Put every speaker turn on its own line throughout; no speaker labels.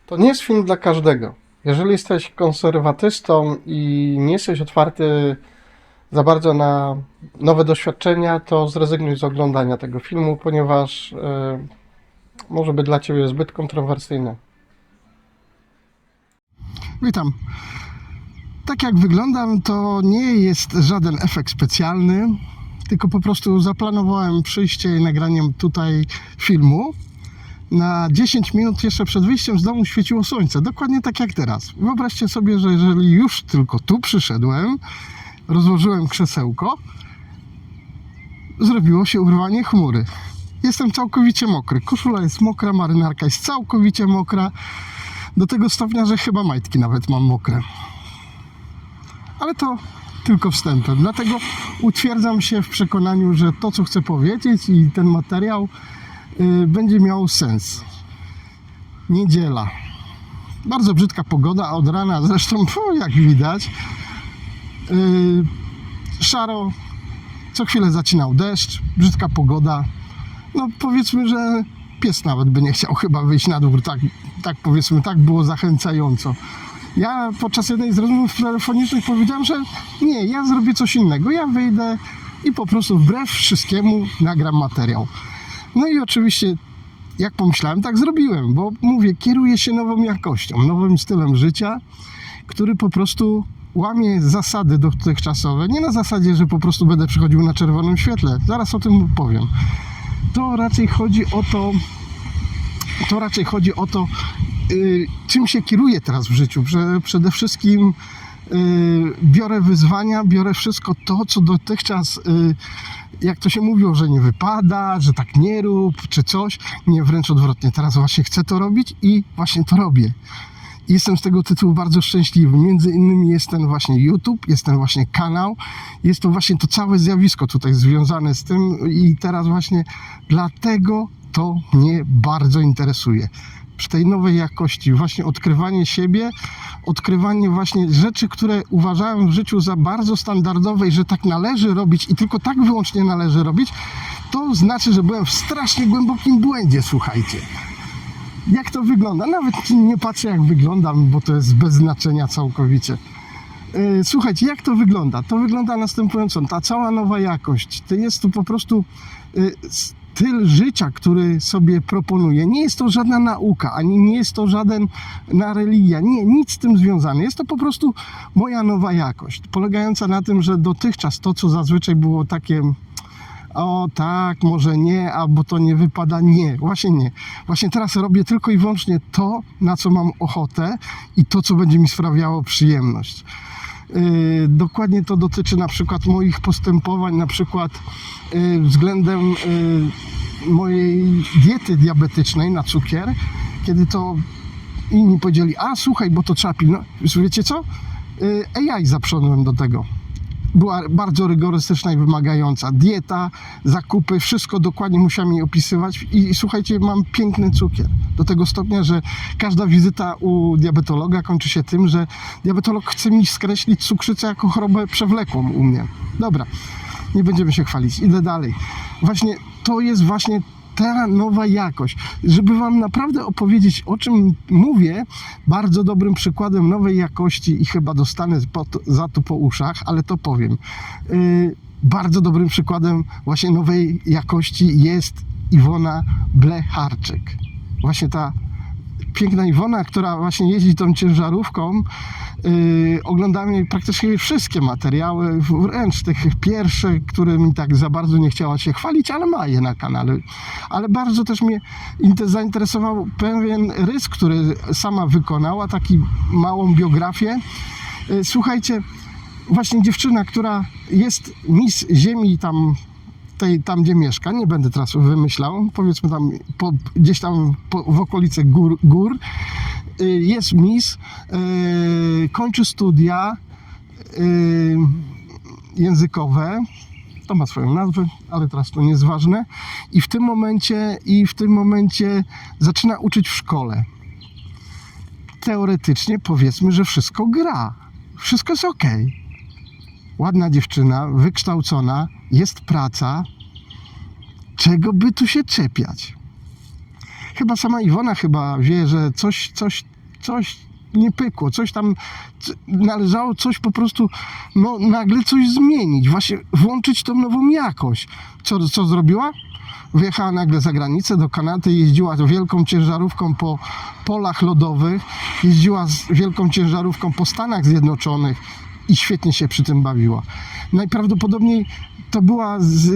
To nie jest film dla każdego. Jeżeli jesteś konserwatystą i nie jesteś otwarty za bardzo na nowe doświadczenia, to zrezygnuj z oglądania tego filmu, ponieważ może być dla Ciebie zbyt kontrowersyjny.
Witam. Tak jak wyglądam, to nie jest żaden efekt specjalny, tylko po prostu zaplanowałem przyjście i nagraniem tutaj filmu. Na 10 minut jeszcze przed wyjściem z domu świeciło słońce, dokładnie tak jak teraz. Wyobraźcie sobie, że jeżeli już tylko tu przyszedłem, rozłożyłem krzesełko, zrobiło się urwanie chmury. Jestem całkowicie mokry, koszula jest mokra, marynarka jest całkowicie mokra, do tego stopnia, że chyba majtki nawet mam mokre. Ale to tylko wstępem, dlatego utwierdzam się w przekonaniu, że to, co chcę powiedzieć i ten materiał będzie miał sens. Niedziela. Bardzo brzydka pogoda, a od rana zresztą, jak widać, szaro, co chwilę zacinał deszcz, brzydka pogoda. No powiedzmy, że pies nawet by nie chciał chyba wyjść na dwór, tak powiedzmy, tak było zachęcająco. Ja podczas jednej z rozmów telefonicznych powiedziałem, że nie, ja zrobię coś innego, ja wyjdę i po prostu wbrew wszystkiemu nagram materiał. No i oczywiście, jak pomyślałem, tak zrobiłem, bo mówię, kieruję się nową jakością, nowym stylem życia, który po prostu łamie zasady dotychczasowe. Nie na zasadzie, że po prostu będę przychodził na czerwonym świetle, zaraz o tym powiem. To raczej chodzi o to, czym się kieruję teraz w życiu. Przede wszystkim biorę wyzwania, biorę wszystko to, co dotychczas, jak to się mówiło, że nie wypada, że tak nie rób, czy coś. Nie, wręcz odwrotnie. Teraz właśnie chcę to robić i właśnie to robię. I jestem z tego tytułu bardzo szczęśliwy. Między innymi jest ten właśnie YouTube, jest ten właśnie kanał, jest to właśnie to całe zjawisko tutaj związane z tym i teraz właśnie dlatego to mnie bardzo interesuje. Przy tej nowej jakości, właśnie odkrywanie siebie, odkrywanie właśnie rzeczy, które uważałem w życiu za bardzo standardowe i że tak należy robić i tylko tak wyłącznie należy robić, to znaczy, że byłem w strasznie głębokim błędzie, słuchajcie. Jak to wygląda? Nawet nie patrzę, jak wyglądam, bo to jest bez znaczenia całkowicie. Słuchajcie, jak to wygląda? To wygląda następująco. Ta cała nowa jakość, to jest to po prostu styl życia, który sobie proponuję. Nie jest to żadna nauka, ani nie jest to żadna religia. Nie, nic z tym związane. Jest to po prostu moja nowa jakość, polegająca na tym, że dotychczas to, co zazwyczaj było takie o tak, może nie, albo to nie wypada, nie, właśnie nie. Właśnie teraz robię tylko i wyłącznie to, na co mam ochotę i to, co będzie mi sprawiało przyjemność. Dokładnie to dotyczy na przykład moich postępowań, na przykład względem mojej diety diabetycznej na cukier, kiedy to inni powiedzieli, a słuchaj, bo to trzeba pilnować. Wiecie co? AI zaprzątłem do tego. Była bardzo rygorystyczna i wymagająca. Dieta, zakupy, wszystko dokładnie musiałem jej opisywać i słuchajcie, mam piękny cukier. Do tego stopnia, że każda wizyta u diabetologa kończy się tym, że diabetolog chce mi skreślić cukrzycę jako chorobę przewlekłą u mnie. Dobra, nie będziemy się chwalić, idę dalej. Właśnie to jest właśnie ta nowa jakość. Żeby wam naprawdę opowiedzieć, o czym mówię, bardzo dobrym przykładem nowej jakości i chyba dostanę za to po uszach, ale to powiem. Bardzo dobrym przykładem właśnie nowej jakości jest Iwona Blecharczyk. Właśnie ta piękna Iwona, która właśnie jeździ tą ciężarówką. Oglądałem jej praktycznie wszystkie materiały, wręcz tych pierwsze, które mi tak za bardzo nie chciała się chwalić, ale ma je na kanale. Ale bardzo też mnie zainteresował pewien rys, który sama wykonała, taki małą biografię. Słuchajcie, właśnie dziewczyna, która jest Miss Ziemi tam gdzie mieszka, nie będę teraz wymyślał, powiedzmy tam gdzieś tam w okolicy gór, jest Miss, kończy studia językowe, to ma swoją nazwę, ale teraz to nie jest ważne, i w tym momencie zaczyna uczyć w szkole. Teoretycznie powiedzmy, że wszystko gra, wszystko jest okej. Ładna dziewczyna, wykształcona, jest praca. Czego by tu się czepiać? Chyba sama Iwona wie, że coś coś nie pykło, coś tam należało coś po prostu, no nagle coś zmienić, właśnie włączyć tą nową jakość. Co zrobiła? Wyjechała nagle za granicę do Kanady, jeździła wielką ciężarówką po polach lodowych, jeździła z wielką ciężarówką po Stanach Zjednoczonych i świetnie się przy tym bawiła. Najprawdopodobniej to była z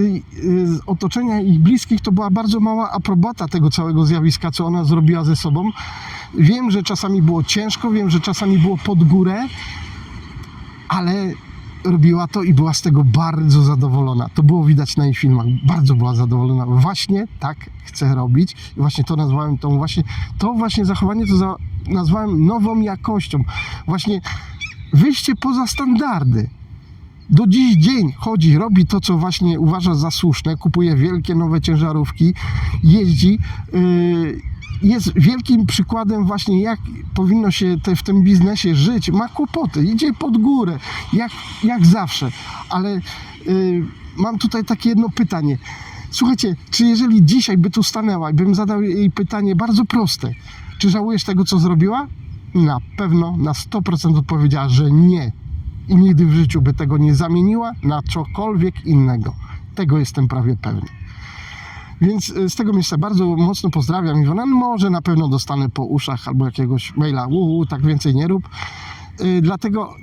otoczenia ich bliskich, to była bardzo mała aprobata tego całego zjawiska, co ona zrobiła ze sobą. Wiem, że czasami było ciężko, wiem, że czasami było pod górę, ale robiła to i była z tego bardzo zadowolona. To było widać na jej filmach. Bardzo była zadowolona. Właśnie tak chcę robić. I właśnie to nazwałem to właśnie zachowanie to nazwałem nową jakością. Właśnie wyjście poza standardy. Do dziś dzień chodzi, robi to, co właśnie uważa za słuszne, kupuje wielkie nowe ciężarówki, jeździ, jest wielkim przykładem właśnie, jak powinno się w tym biznesie żyć. Ma kłopoty, idzie pod górę, jak zawsze. Ale mam tutaj takie jedno pytanie. Słuchajcie, czy jeżeli dzisiaj by tu stanęła i bym zadał jej pytanie bardzo proste, czy żałujesz tego, co zrobiła? Na pewno, na 100% odpowiedziała, że nie. I nigdy w życiu by tego nie zamieniła na cokolwiek innego. Tego jestem prawie pewny. Więc z tego miejsca bardzo mocno pozdrawiam Iwona. Może na pewno dostanę po uszach albo jakiegoś maila, tak więcej nie rób. Dlatego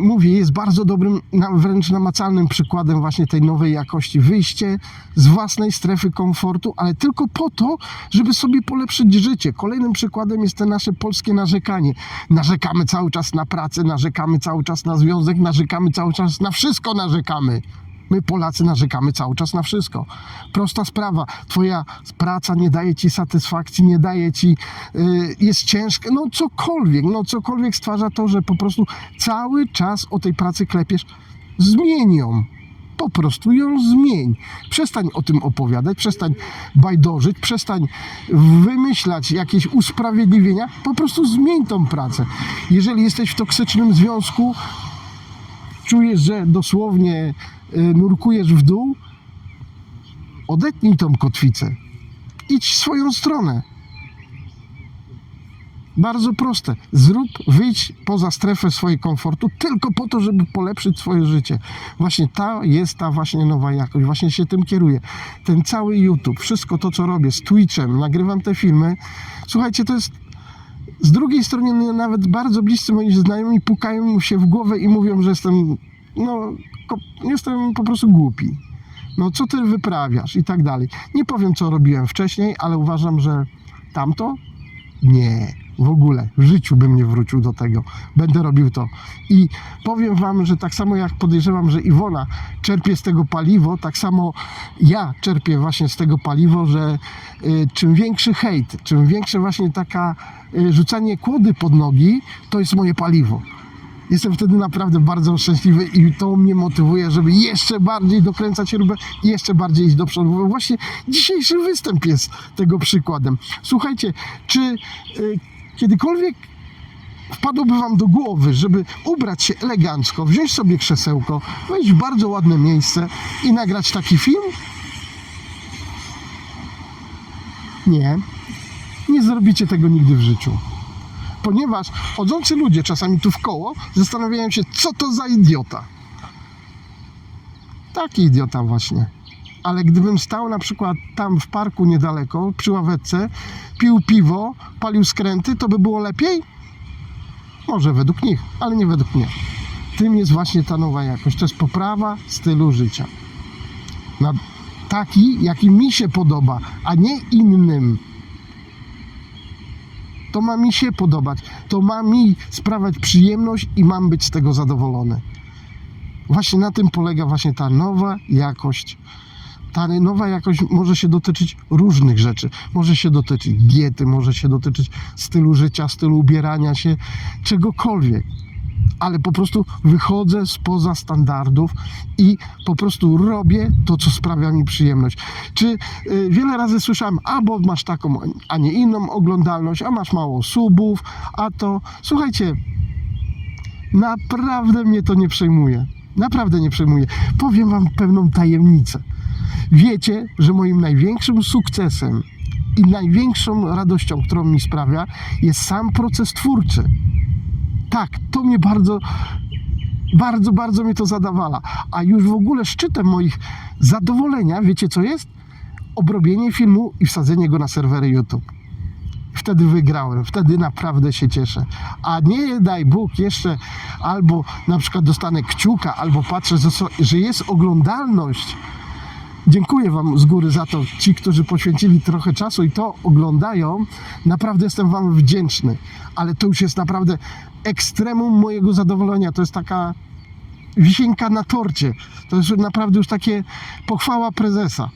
mówię, jest bardzo dobrym, wręcz namacalnym przykładem właśnie tej nowej jakości. Wyjście z własnej strefy komfortu, ale tylko po to, żeby sobie polepszyć życie. Kolejnym przykładem jest to nasze polskie narzekanie. Narzekamy cały czas na pracę, narzekamy cały czas na związek, narzekamy cały czas na wszystko narzekamy. My Polacy narzekamy cały czas na wszystko. Prosta sprawa. Twoja praca nie daje ci satysfakcji, nie daje ci, jest ciężka, cokolwiek stwarza to, że po prostu cały czas o tej pracy klepiesz. Zmień ją. Po prostu ją zmień. Przestań o tym opowiadać, przestań bajdorzyć, przestań wymyślać jakieś usprawiedliwienia. Po prostu zmień tą pracę. Jeżeli jesteś w toksycznym związku, czujesz, że dosłownie nurkujesz w dół, odetnij tą kotwicę. Idź w swoją stronę. Bardzo proste. Wyjdź poza strefę swojego komfortu tylko po to, żeby polepszyć swoje życie. Właśnie ta właśnie nowa jakość. Właśnie się tym kieruję. Ten cały YouTube, wszystko to, co robię z Twitchem, nagrywam te filmy. Słuchajcie, to jest z drugiej strony nawet bardzo bliscy moi znajomi pukają się w głowę i mówią, że jestem po prostu głupi. Co ty wyprawiasz i tak dalej. Nie powiem, co robiłem wcześniej, ale uważam, że tamto nie. W ogóle w życiu bym nie wrócił do tego. Będę robił to. I powiem wam, że tak samo jak podejrzewam, że Iwona czerpie z tego paliwo, tak samo ja czerpię właśnie z tego paliwo, że czym większy hejt, czym większe właśnie taka rzucanie kłody pod nogi, to jest moje paliwo. Jestem wtedy naprawdę bardzo szczęśliwy i to mnie motywuje, żeby jeszcze bardziej dokręcać śrubę i jeszcze bardziej iść do przodu. Właśnie dzisiejszy występ jest tego przykładem. Słuchajcie, czy kiedykolwiek wpadłoby wam do głowy, żeby ubrać się elegancko, wziąć sobie krzesełko, wejść w bardzo ładne miejsce i nagrać taki film? Nie. Nie zrobicie tego nigdy w życiu. Ponieważ chodzący ludzie czasami tu w koło zastanawiają się, co to za idiota. Taki idiota właśnie. Ale gdybym stał na przykład tam w parku niedaleko, przy ławeczce, pił piwo, palił skręty, to by było lepiej? Może według nich, ale nie według mnie. Tym jest właśnie ta nowa jakość. To jest poprawa stylu życia. Taki, jaki mi się podoba, a nie innym. To ma mi się podobać, to ma mi sprawiać przyjemność i mam być z tego zadowolony. Właśnie na tym polega właśnie ta nowa jakość. Ta nowa jakość może się dotyczyć różnych rzeczy. Może się dotyczyć diety, może się dotyczyć stylu życia, stylu ubierania się, czegokolwiek. Ale po prostu wychodzę spoza standardów i po prostu robię to, co sprawia mi przyjemność. Czy wiele razy słyszałem, bo masz taką, a nie inną oglądalność, a masz mało subów, a to... Słuchajcie, naprawdę mnie to nie przejmuje. Naprawdę nie przejmuje. Powiem wam pewną tajemnicę. Wiecie, że moim największym sukcesem I największą radością, którą mi sprawia, jest sam proces twórczy. Tak, to mnie bardzo mnie to zadawala. A już w ogóle szczytem moich zadowolenia, wiecie co jest? Obrobienie filmu i wsadzenie go na serwery YouTube. Wtedy wygrałem, wtedy naprawdę się cieszę. A nie daj Bóg jeszcze albo na przykład dostanę kciuka, albo patrzę, że jest oglądalność. Dziękuję Wam z góry za to, ci, którzy poświęcili trochę czasu i to oglądają. Naprawdę jestem Wam wdzięczny. Ale to już jest naprawdę ekstremum mojego zadowolenia. To jest taka wisienka na torcie. To jest naprawdę już takie pochwała prezesa.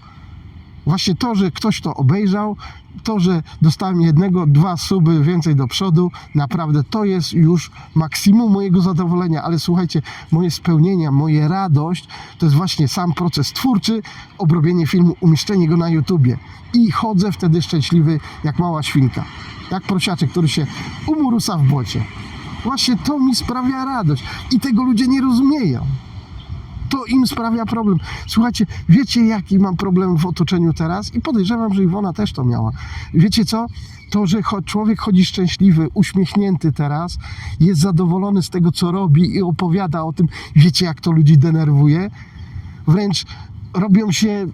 Właśnie to, że ktoś to obejrzał, to, że dostałem 1, 2 suby więcej do przodu, naprawdę to jest już maksimum mojego zadowolenia. Ale słuchajcie, moje spełnienia, moja radość to jest właśnie sam proces twórczy, obrobienie filmu, umieszczenie go na YouTubie. I chodzę wtedy szczęśliwy jak mała świnka. Jak prosiaczek, który się umurusa w błocie. Właśnie to mi sprawia radość. I tego ludzie nie rozumieją. To im sprawia problem. Słuchajcie, wiecie jaki mam problem w otoczeniu teraz? I podejrzewam, że Iwona też to miała. Wiecie co? To, że człowiek chodzi szczęśliwy, uśmiechnięty teraz, jest zadowolony z tego, co robi i opowiada o tym. Wiecie, jak to ludzi denerwuje? Wręcz robią się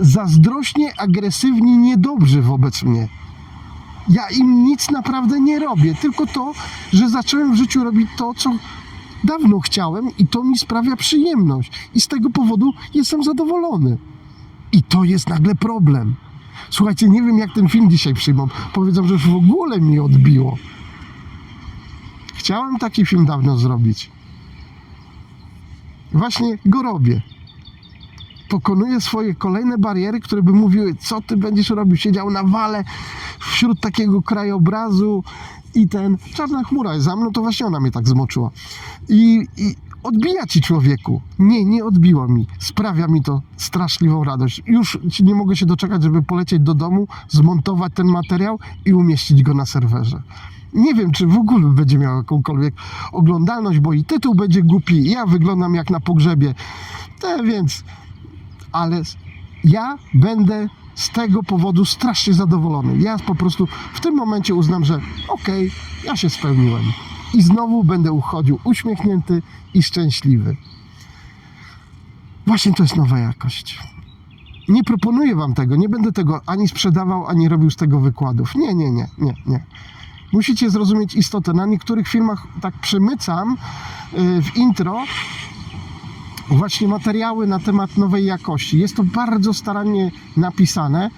zazdrośnie, agresywni, niedobrzy wobec mnie. Ja im nic naprawdę nie robię, tylko to, że zacząłem w życiu robić to, co dawno chciałem i to mi sprawia przyjemność. I z tego powodu jestem zadowolony. I to jest nagle problem. Słuchajcie, nie wiem jak ten film dzisiaj przyjmą. Powiedzą, że już w ogóle mi odbiło. Chciałem taki film dawno zrobić. Właśnie go robię. Pokonuję swoje kolejne bariery, które by mówiły, co ty będziesz robił. Siedział na wale wśród takiego krajobrazu i ten czarna chmura jest za mną, to właśnie ona mnie tak zmoczyła. I odbija ci człowieku. Nie odbiło mi. Sprawia mi to straszliwą radość. Już nie mogę się doczekać, żeby polecieć do domu, zmontować ten materiał i umieścić go na serwerze. Nie wiem, czy w ogóle będzie miał jakąkolwiek oglądalność, bo i tytuł będzie głupi, i ja wyglądam jak na pogrzebie. Więc... Ale ja będę z tego powodu strasznie zadowolony. Ja po prostu w tym momencie uznam, że okej, ja się spełniłem. I znowu będę uchodził uśmiechnięty i szczęśliwy. Właśnie to jest nowa jakość. Nie proponuję Wam tego, nie będę tego ani sprzedawał, ani robił z tego wykładów. Nie. Musicie zrozumieć istotę. Na niektórych filmach tak przemycam w intro właśnie materiały na temat nowej jakości. Jest to bardzo starannie napisane,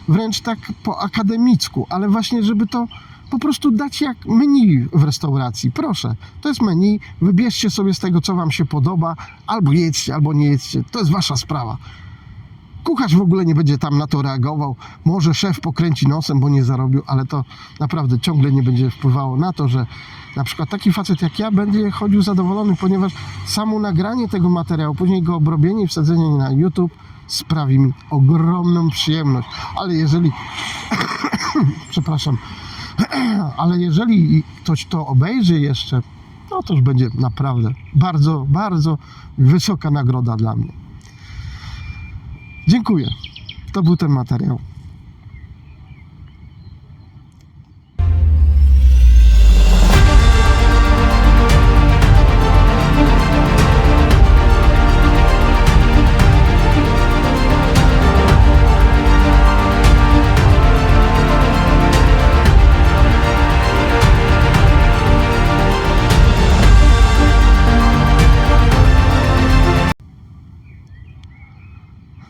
wręcz tak po akademicku, ale właśnie, żeby to po prostu dać jak menu w restauracji. Proszę, to jest menu, wybierzcie sobie z tego, co Wam się podoba, albo jedzcie, albo nie jedzcie. To jest Wasza sprawa. Kucharz w ogóle nie będzie tam na to reagował. Może szef pokręci nosem, bo nie zarobił, ale to naprawdę ciągle nie będzie wpływało na to, że na przykład taki facet jak ja będzie chodził zadowolony, ponieważ samo nagranie tego materiału, później go obrobienie i wsadzenie na YouTube sprawi mi ogromną przyjemność. Ale jeżeli przepraszam, ale jeżeli ktoś to obejrzy jeszcze, no to już będzie naprawdę bardzo wysoka nagroda dla mnie. Dziękuję. To był ten materiał.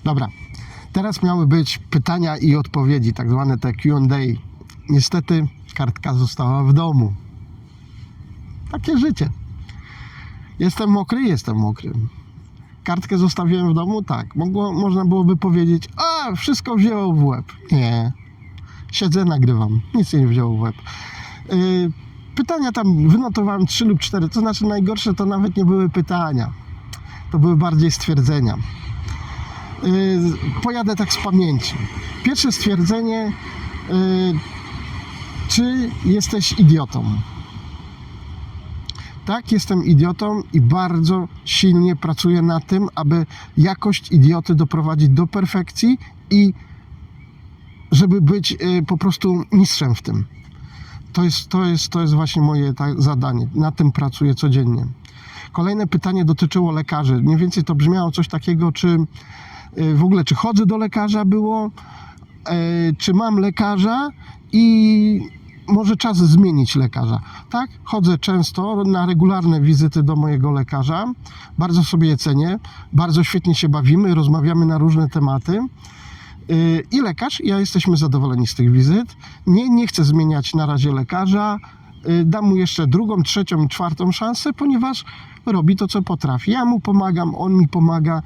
Dobra, teraz miały być pytania i odpowiedzi, tak zwane te Q&A. Niestety kartka została w domu. Takie życie. Jestem mokry. Kartkę zostawiłem w domu? Tak. Można byłoby powiedzieć, wszystko wzięło w łeb. Nie. Siedzę, nagrywam. Nic nie wzięło w łeb. Pytania tam wynotowałem 3 lub 4. To znaczy najgorsze to nawet nie były pytania. To były bardziej stwierdzenia. Pojadę tak z pamięci. Pierwsze stwierdzenie, czy jesteś idiotą? Tak, jestem idiotą i bardzo silnie pracuję nad tym, aby jakość idioty doprowadzić do perfekcji i żeby być po prostu mistrzem w tym. To jest właśnie moje zadanie. Nad tym pracuję codziennie. Kolejne pytanie dotyczyło lekarzy. Mniej więcej to brzmiało coś takiego, czy w ogóle, czy chodzę do lekarza było, czy mam lekarza i może czas zmienić lekarza. Tak, chodzę często na regularne wizyty do mojego lekarza. Bardzo sobie je cenię, bardzo świetnie się bawimy, rozmawiamy na różne tematy. I lekarz, ja jesteśmy zadowoleni z tych wizyt. Nie chcę zmieniać na razie lekarza. Dam mu jeszcze drugą, trzecią i czwartą szansę, ponieważ robi to, co potrafi. Ja mu pomagam, on mi pomaga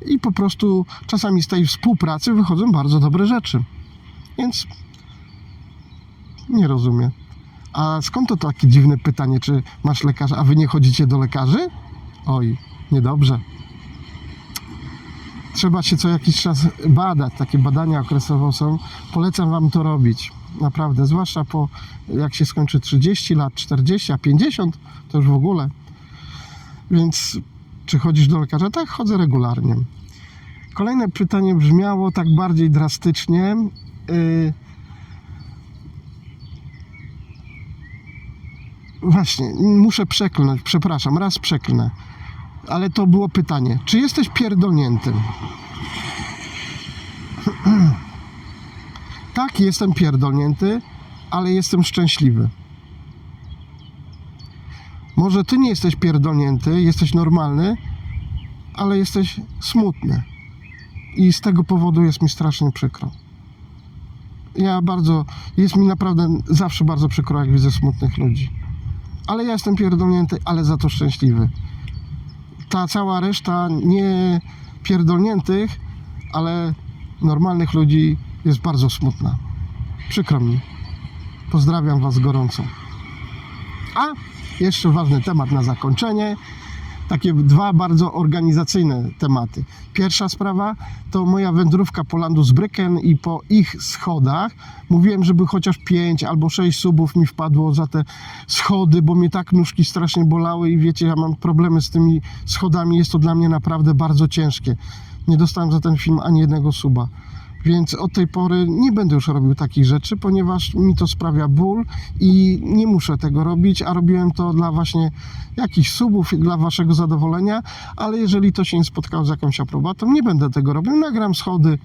i po prostu czasami z tej współpracy wychodzą bardzo dobre rzeczy. Więc nie rozumiem. A skąd to takie dziwne pytanie, czy masz lekarza, a wy nie chodzicie do lekarzy? Oj, niedobrze. Trzeba się co jakiś czas badać, takie badania okresowo są. Polecam wam to robić, naprawdę, zwłaszcza po jak się skończy 30 lat, 40, a 50, to już w ogóle. Więc czy chodzisz do lekarza? Tak, chodzę regularnie. Kolejne pytanie brzmiało tak bardziej drastycznie. Właśnie, muszę przeklnąć, przepraszam, raz przeklnę. Ale to było pytanie, czy jesteś pierdolnięty? Tak, jestem pierdolnięty, ale jestem szczęśliwy. Może ty nie jesteś pierdolnięty, jesteś normalny, ale jesteś smutny. I z tego powodu jest mi strasznie przykro. Jest mi naprawdę zawsze bardzo przykro, jak widzę smutnych ludzi. Ale ja jestem pierdolnięty, ale za to szczęśliwy. Ta cała reszta nie pierdolniętych, ale normalnych ludzi jest bardzo smutna. Przykro mi. Pozdrawiam was gorąco. A jeszcze ważny temat na zakończenie. Takie dwa bardzo organizacyjne tematy. Pierwsza sprawa to moja wędrówka po Landusbrücken i po ich schodach. Mówiłem, żeby chociaż 5 albo 6 subów mi wpadło za te schody, bo mnie tak nóżki strasznie bolały i wiecie, ja mam problemy z tymi schodami. Jest to dla mnie naprawdę bardzo ciężkie. Nie dostałem za ten film ani jednego suba. Więc od tej pory nie będę już robił takich rzeczy, ponieważ mi to sprawia ból i nie muszę tego robić, a robiłem to dla właśnie jakichś subów, dla waszego zadowolenia, ale jeżeli to się nie spotkało z jakąś aprobatą, nie będę tego robił, nagram schody,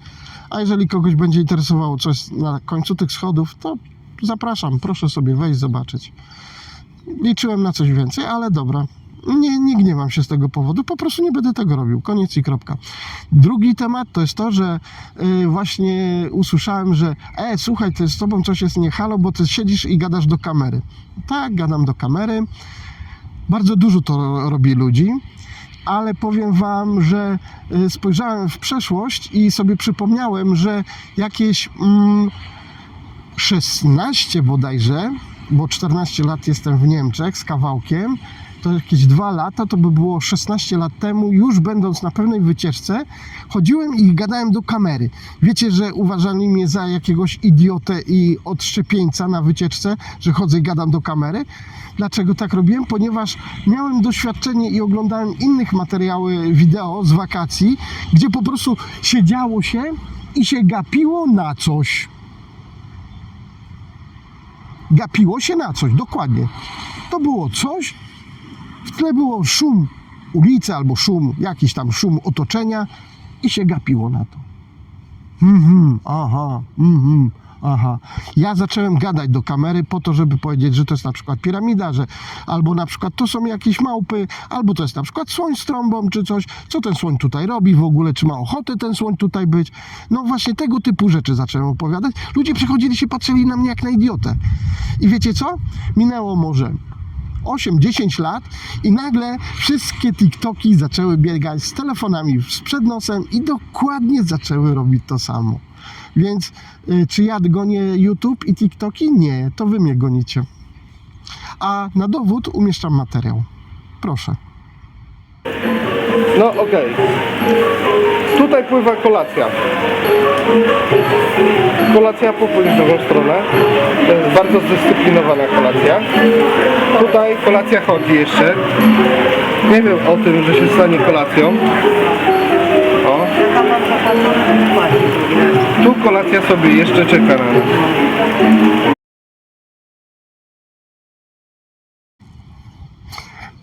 a jeżeli kogoś będzie interesowało coś na końcu tych schodów, to zapraszam, proszę sobie wejść, zobaczyć. Liczyłem na coś więcej, ale dobra. Nie gniewam się z tego powodu, po prostu nie będę tego robił, koniec i kropka. Drugi temat to jest to, że właśnie usłyszałem, że słuchaj, to z tobą coś jest nie halo, bo ty siedzisz i gadasz do kamery. Tak, gadam do kamery, bardzo dużo to robi ludzi, ale powiem wam, że spojrzałem w przeszłość i sobie przypomniałem, że jakieś 16 bodajże, bo 14 lat jestem w Niemczech z kawałkiem, to jakieś 2 lata, to by było 16 lat temu, już będąc na pewnej wycieczce, chodziłem i gadałem do kamery. Wiecie, że uważali mnie za jakiegoś idiotę i odszczepieńca na wycieczce, że chodzę i gadam do kamery. Dlaczego tak robiłem? Ponieważ miałem doświadczenie i oglądałem innych materiały wideo z wakacji, gdzie po prostu siedziało się i się gapiło na coś. Gapiło się na coś, dokładnie. To było coś, w tle było szum ulicy albo jakiś tam szum otoczenia i się gapiło na to. Aha. Ja zacząłem gadać do kamery po to, żeby powiedzieć, że to jest na przykład piramida, że albo na przykład to są jakieś małpy, albo to jest na przykład słoń z trąbą, czy coś, co ten słoń tutaj robi w ogóle, czy ma ochotę ten słoń tutaj być. No właśnie tego typu rzeczy zacząłem opowiadać. Ludzie przychodzili się, patrzyli na mnie jak na idiotę. I wiecie co? Minęło może 8-10 lat i nagle wszystkie TikToki zaczęły biegać z telefonami przed nosem i dokładnie zaczęły robić to samo. Więc czy ja gonię YouTube i TikToki? Nie, to wy mnie gonicie. A na dowód umieszczam materiał. Proszę.
No okej. Tutaj pływa kolacja. Kolacja popłynie w drugą stronę. To jest bardzo zdyscyplinowana kolacja. Tutaj kolacja chodzi jeszcze. Nie wiem o tym, że się stanie kolacją. O. Tu kolacja sobie jeszcze czeka na nas.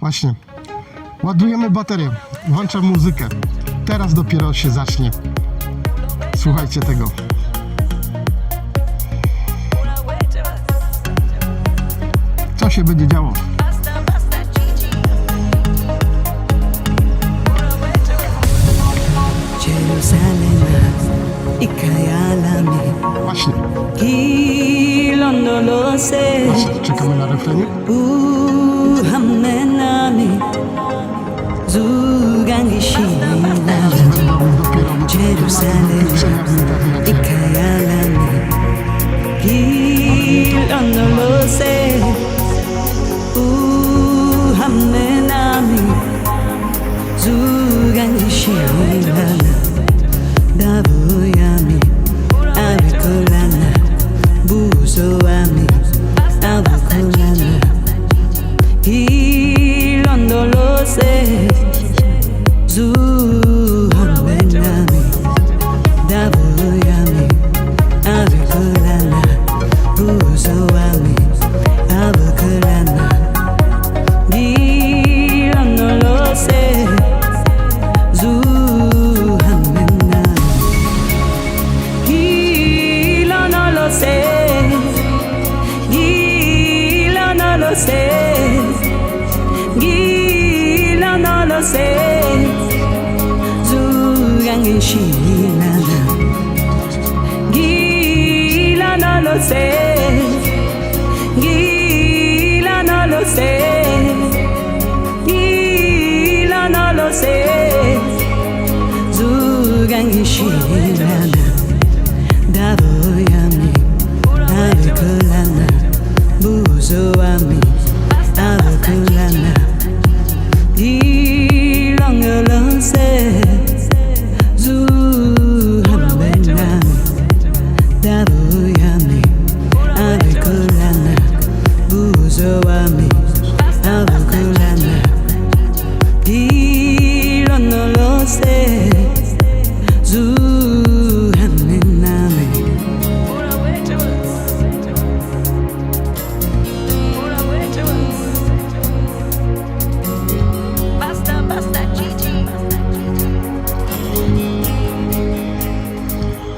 Właśnie. Ładujemy baterię. Włączam muzykę. Teraz dopiero się zacznie. Słuchajcie tego. Co się będzie działo? Właśnie. Właśnie. Czekamy na refrenie.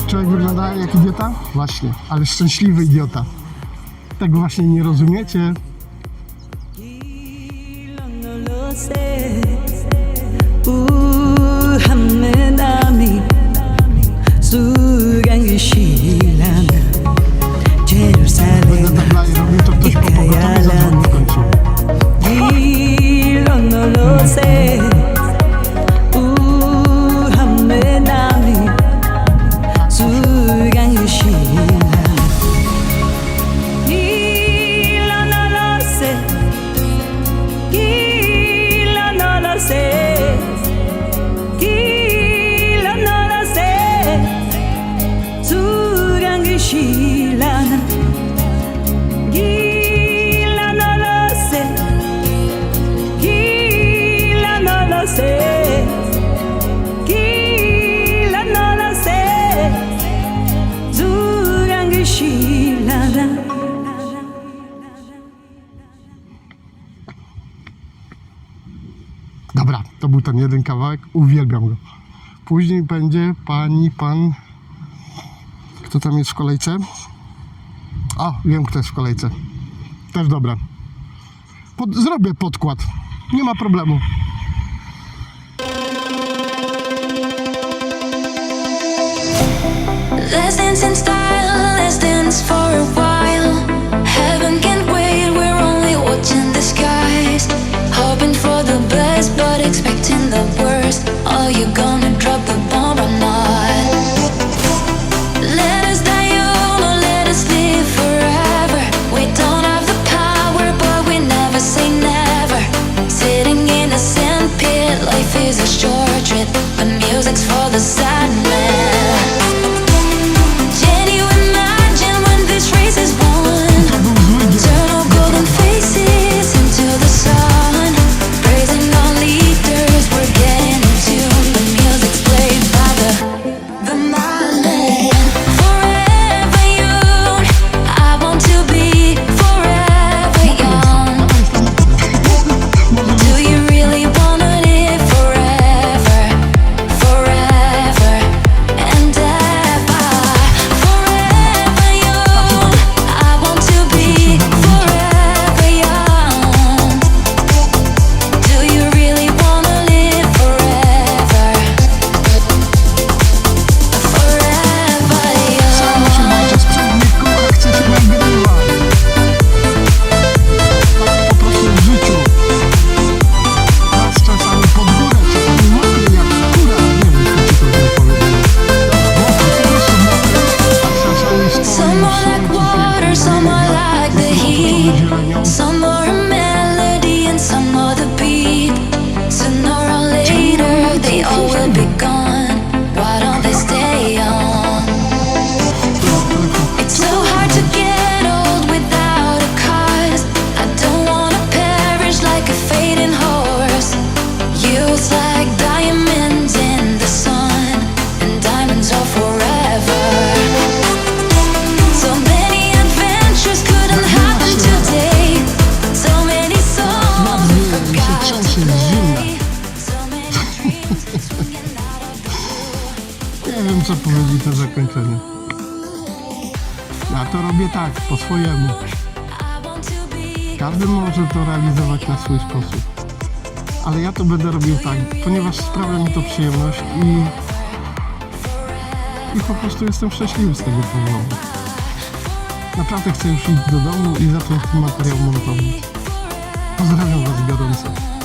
Człowiek wygląda jak idiota? Właśnie, ale szczęśliwy idiota. Tego właśnie nie rozumiecie. Będę tak dalej robił, to ktoś po pogotowie zadzwoni w końcu. Dobra, to był ten jeden kawałek, uwielbiam go. Później będzie pan... Kto tam jest w kolejce? O, wiem kto jest w kolejce. Też dobra. Zrobię podkład, nie ma problemu.
Let's dance in style, let's dance for a while. Heaven can't wait, we're only watching the skies. Hoping for the best, but expecting the worst. Are you gonna drop the bomb or not? Let us die young or let us live forever. We don't have the power, but we never say never. Sitting in a sandpit, life is a short trip, but music's for the sad man. Jenny
Ja to robię tak, po swojemu.
I want to be
Każdy może to realizować na swój sposób. Ale ja to będę robił tak, ponieważ sprawia mi to przyjemność i po prostu jestem szczęśliwy z tego powodu. Naprawdę chcę już iść do domu i zacząć ten materiał montować. Pozdrawiam Was gorąco.